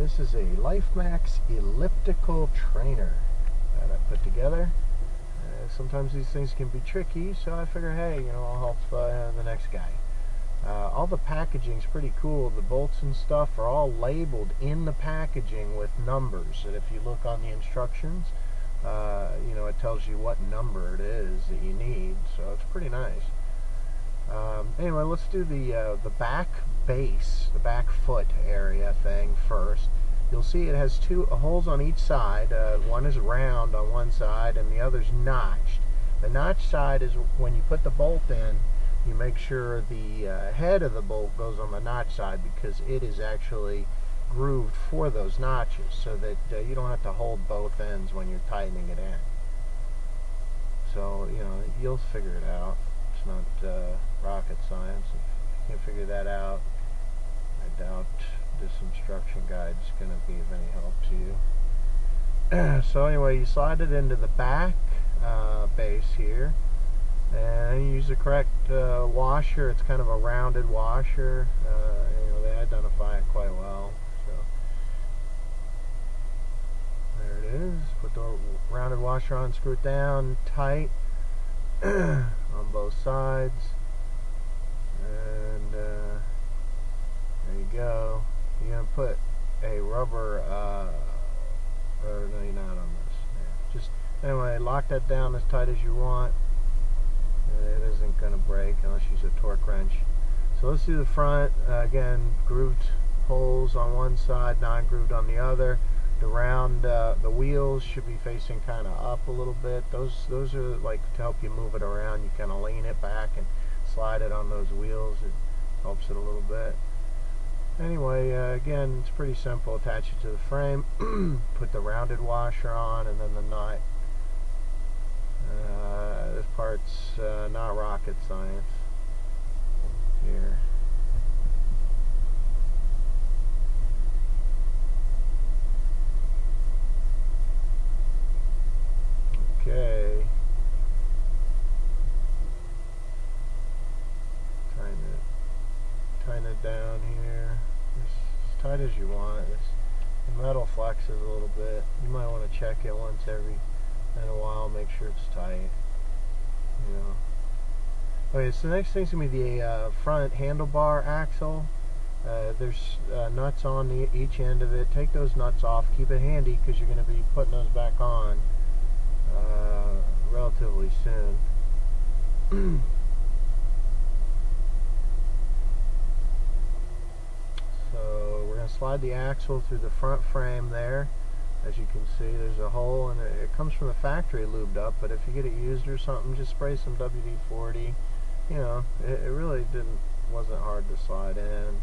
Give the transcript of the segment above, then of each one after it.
This is a LifeMax Elliptical trainer that I put together. Sometimes these things can be tricky, so I figure, hey, I'll help the next guy. All the packaging is pretty cool. The bolts and stuff are all labeled in the packaging with numbers, and if you look on the instructions, it tells you what number it is that you need, so it's pretty nice. Anyway, let's do the back base, the back foot area thing first. You'll see it has two holes on each side. One is round on one side and the other's notched. The notched side is when you put the bolt in, you make sure the head of the bolt goes on the notch side, because it is actually grooved for those notches, so that you don't have to hold both ends when you're tightening it in. So, you'll figure it out. It's not rocket science. If you can't figure that out, I doubt this instruction guide is going to be of any help to you. So anyway, you slide it into the back base here, and you use the correct washer. It's kind of a rounded washer. They identify it quite well. So there it is. Put the rounded washer on, screw it down tight on both sides, and there you go. You're going to put a rubber, or no, you're not on this. Yeah. Just, anyway, lock that down as tight as you want. It isn't going to break unless you use a torque wrench. So let's do the front. Again, grooved holes on one side, non-grooved on the other. The round, the wheels should be facing kind of up a little bit. Those are like to help you move it around. You kind of lean it back and slide it on those wheels. It helps it a little bit. Anyway, again, it's pretty simple. Attach it to the frame, put the rounded washer on, and then the nut. This part's not rocket science here. Okay. Tighten it down here. As tight as you want. The metal flexes a little bit. You might want to check it once every in a while, make sure it's tight. Okay, so the next thing's going to be the front handlebar axle. There's nuts on each end of it. Take those nuts off. Keep it handy, because you're going to be putting those back on relatively soon. So we're going to slide the axle through the front frame there. As you can see, there's a hole, and it comes from the factory lubed up, but if you get it used or something, just spray some WD-40. It really wasn't hard to slide in,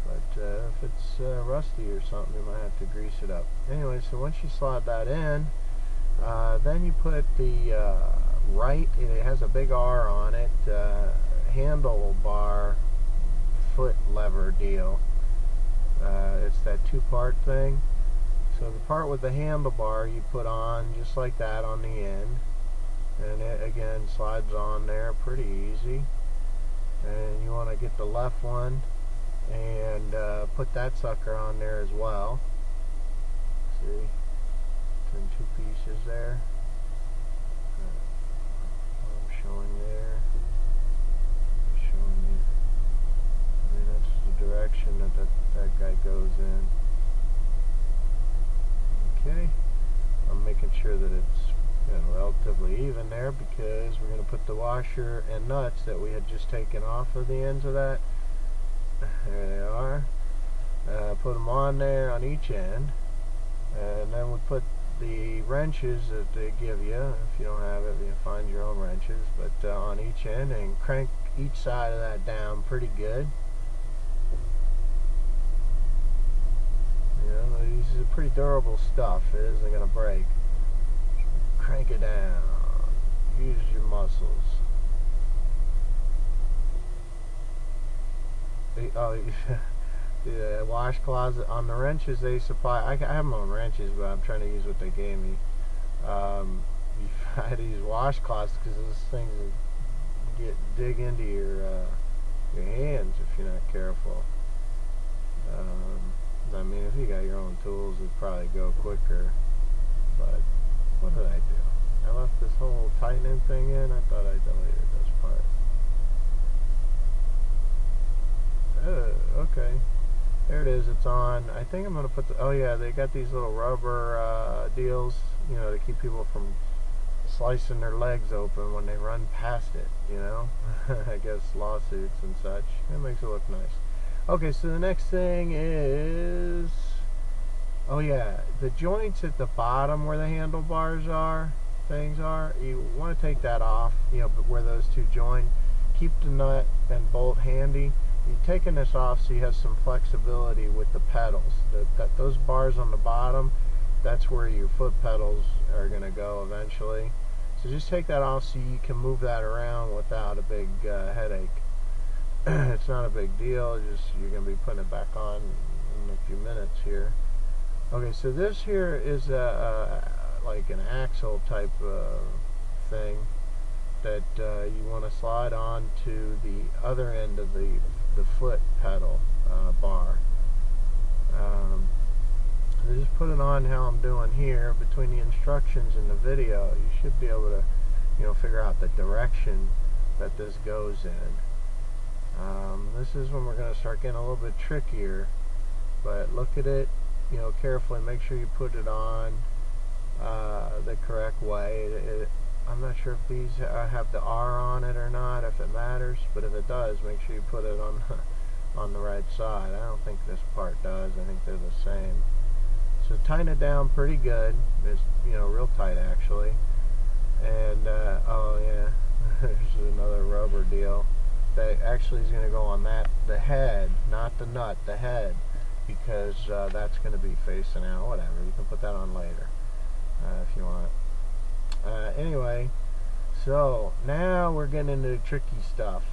but if it's rusty or something, you might have to grease it up. Anyway, so once you slide that in, then you put the it has a big R on it, handlebar foot lever deal. It's that two-part thing. So the part with the handlebar you put on just like that on the end, and it again slides on there pretty easy. And you want to get the left one and put that sucker on there as well. See, it's in two pieces there. I'm showing there. I'm showing you. I mean, that's the direction that guy goes in. Okay, I'm making sure that it's relatively even there, because we're going to put the washer and nuts that we had just taken off of the ends of that. There they are. Put them on there on each end, and then we put the wrenches that they give you. If you don't have it, you find your own wrenches, but on each end, and crank each side of that down pretty good. This is pretty durable stuff. It isn't going to break. Crank it down. Use your muscles. The wash closet on the wrenches they supply. I have my own wrenches, but I'm trying to use what they gave me. You try to use wash cloths, because those things dig into your hands if you're not careful. I mean, if you got your own tools, it'd probably go quicker. But what did I do? I left this whole tightening thing in. I thought I deleted this part. Okay. There it is. It's on. I think I'm going to put the... Oh, yeah. They got these little rubber deals, you know, to keep people from slicing their legs open when they run past it, you know. I guess lawsuits and such. It makes it look nice. Okay, so the next thing is... Oh, yeah. The joints at the bottom where the handlebars are, you want to take that off, you know, where those two join. Keep the nut and bolt handy. You're taking this off so you have some flexibility with the pedals. Those bars on the bottom, that's where your foot pedals are going to go eventually. So just take that off so you can move that around without a big headache. It's not a big deal. Just you're going to be putting it back on in a few minutes here. Okay, so this here is like an axle type thing that you want to slide on to the other end of the foot pedal bar. So just put it on how I'm doing here. Between the instructions and the video, you should be able to, you know, figure out the direction that this goes in. This is when we're going to start getting a little bit trickier, but look at it, you know, carefully. Make sure you put it on the correct way. I'm not sure if these have the R on it or not, if it matters, but if it does, make sure you put it on the right side. I don't think this part does. I think they're the same. So tighten it down pretty good. It's, you know, real tight actually. And oh yeah, there's another rubber deal that actually is going to go on the head, not the nut, the head, because that's going to be facing out. Whatever, you can put that on later if you want. Anyway, so now we're getting into the tricky stuff.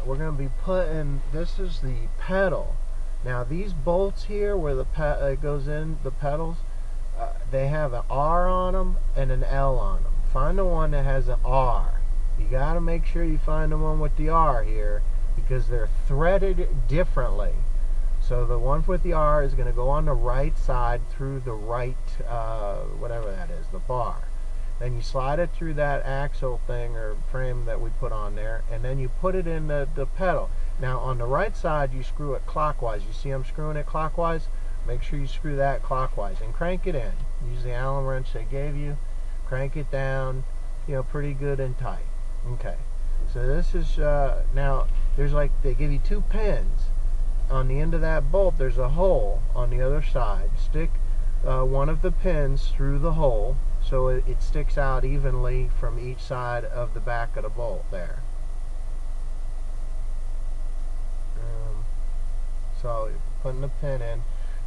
We're going to be putting, this is the pedal. Now these bolts here where it goes in, the pedals, they have an R on them and an L on them. Find the one that has an R. You got to make sure you find the one with the R here, because they're threaded differently. So the one with the R is going to go on the right side through the right, whatever that is, the bar. Then you slide it through that axle thing or frame that we put on there, and then you put it in the pedal. Now on the right side, you screw it clockwise. You see I'm screwing it clockwise? Make sure you screw that clockwise and crank it in. Use the Allen wrench they gave you. Crank it down, you know, pretty good and tight. Okay. So this is, now there's like, they give you 2 pins. On the end of that bolt, there's a hole on the other side. Stick one of the pins through the hole so it sticks out evenly from each side of the back of the bolt there. So you're putting the pin in.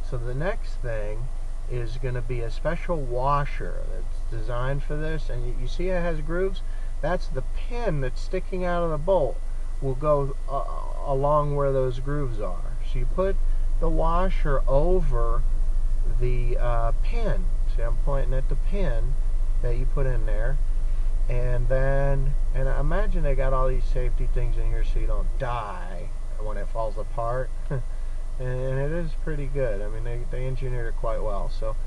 So the next thing is going to be a special washer that's designed for this, and you see it has grooves. That's the pin that's sticking out of the bolt will go along where those grooves are. So you put the washer over the pin. See, I'm pointing at the pin that you put in there, and then, and I imagine they got all these safety things in here so you don't die when it falls apart. And it is pretty good. I mean, they engineered it quite well. So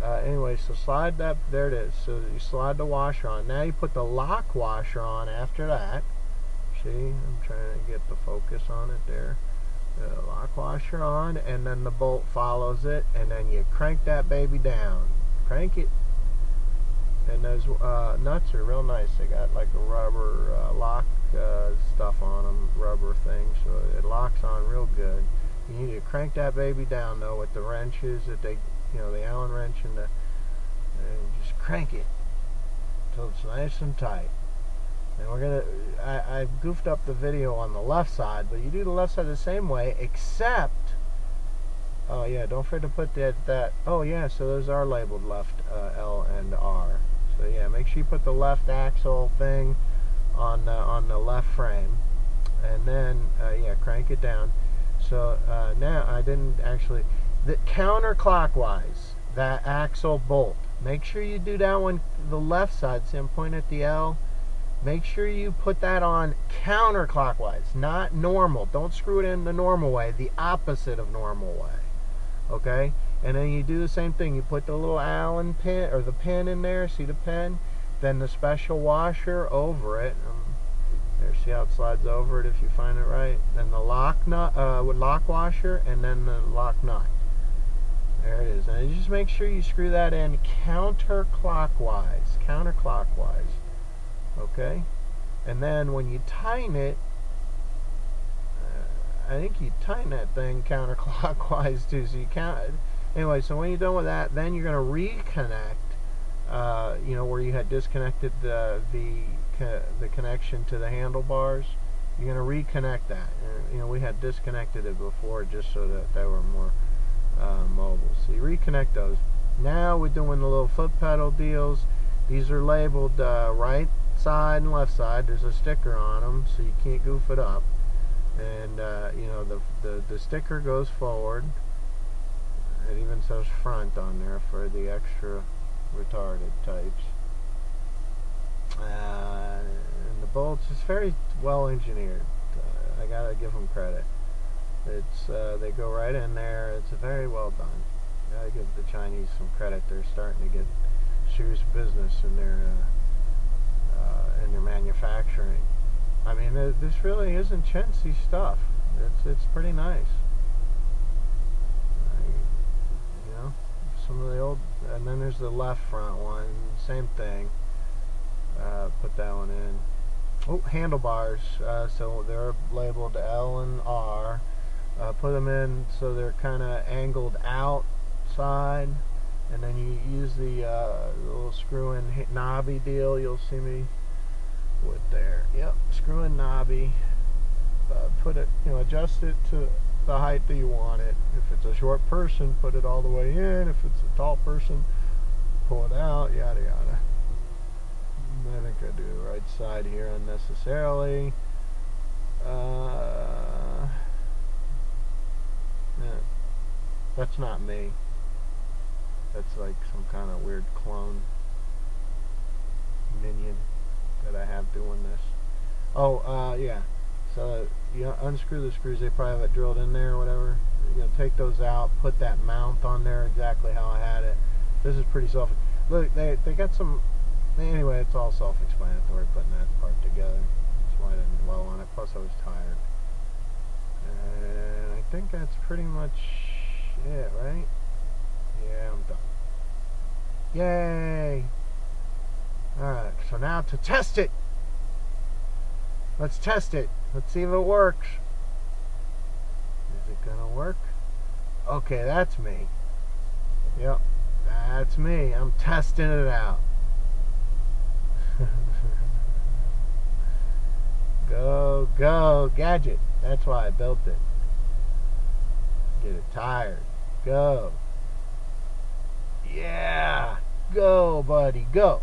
anyway, so slide that, there it is. So you slide the washer on. Now you put the lock washer on after that. See, I'm trying to get the focus on it there. The lock washer on, and then the bolt follows it, and then you crank that baby down. Crank it. And those nuts are real nice. They got like a rubber lock stuff on them, rubber thing, so it locks on real good. You need to crank that baby down though with the wrenches that they, you know, the Allen wrench and just crank it until it's nice and tight. And we're gonna, I goofed up the video on the left side, but you do the left side the same way, except, oh yeah, don't forget to put that, oh yeah, so those are labeled left L and R. So yeah, make sure you put the left axle thing on the left frame, and then yeah, crank it down. So now I didn't actually, counterclockwise, that axle bolt. Make sure you do that one, the left side. See, I'm pointing at the L. Make sure you put that on counterclockwise, not normal. Don't screw it in the normal way, the opposite of normal way. Okay, and then you do the same thing. You put the little Allen pin or the pin in there. See the pin? Then the special washer over it. There, see how it slides over it if you find it right. Then the lock nut, lock washer, and then the lock nut. There it is. And you just make sure you screw that in counterclockwise. Counterclockwise. Okay? And then when you tighten it, I think you tighten that thing counterclockwise too. So you count. Anyway, so when you're done with that, then you're going to reconnect. You know, where you had disconnected the connection to the handlebars. You're going to reconnect that. You know, we had disconnected it before just so that they were more mobile. So you reconnect those. Now we're doing the little foot pedal deals. These are labeled right side and left side. There's a sticker on them, so you can't goof it up. And you know, the sticker goes forward. It even says front on there for the extra retarded types. And the bolts is very well engineered. I gotta give them credit. It's they go right in there. It's very well done. Gotta give the Chinese some credit. They're starting to get serious business in their manufacturing. I mean, this really isn't chintzy stuff. It's pretty nice. You know, some of the old, and then there's the left front one. Same thing. Put that one in. Oh, handlebars. So they're labeled L and R. Put them in so they're kind of angled outside, and then you use the little screw-in knobby deal. You'll see me with there. Yep, screw-in knobby. Put it, you know, adjust it to the height that you want it. If it's a short person, put it all the way in. If it's a tall person, pull it out. Yada yada. I think I do the right side here unnecessarily. Yeah. That's not me. That's like some kind of weird clone minion that I have doing this. Oh, yeah. So you unscrew the screws. They probably have it drilled in there or whatever. You know, take those out. Put that mount on there exactly how I had it. This is pretty self. Look, they got some. Anyway, it's all self-explanatory putting that part together. That's why I didn't dwell on it. Plus, I was tired. And I think that's pretty much it, right? Yeah, I'm done. Yay! Alright, so now to test it! Let's test it. Let's see if it works. Is it gonna work? Okay, that's me. Yep, that's me. I'm testing it out. Go, go, gadget. That's why I built it. Get it tired. Go. Yeah. Go, buddy. Go.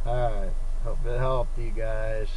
Alright. Hope it helped you guys.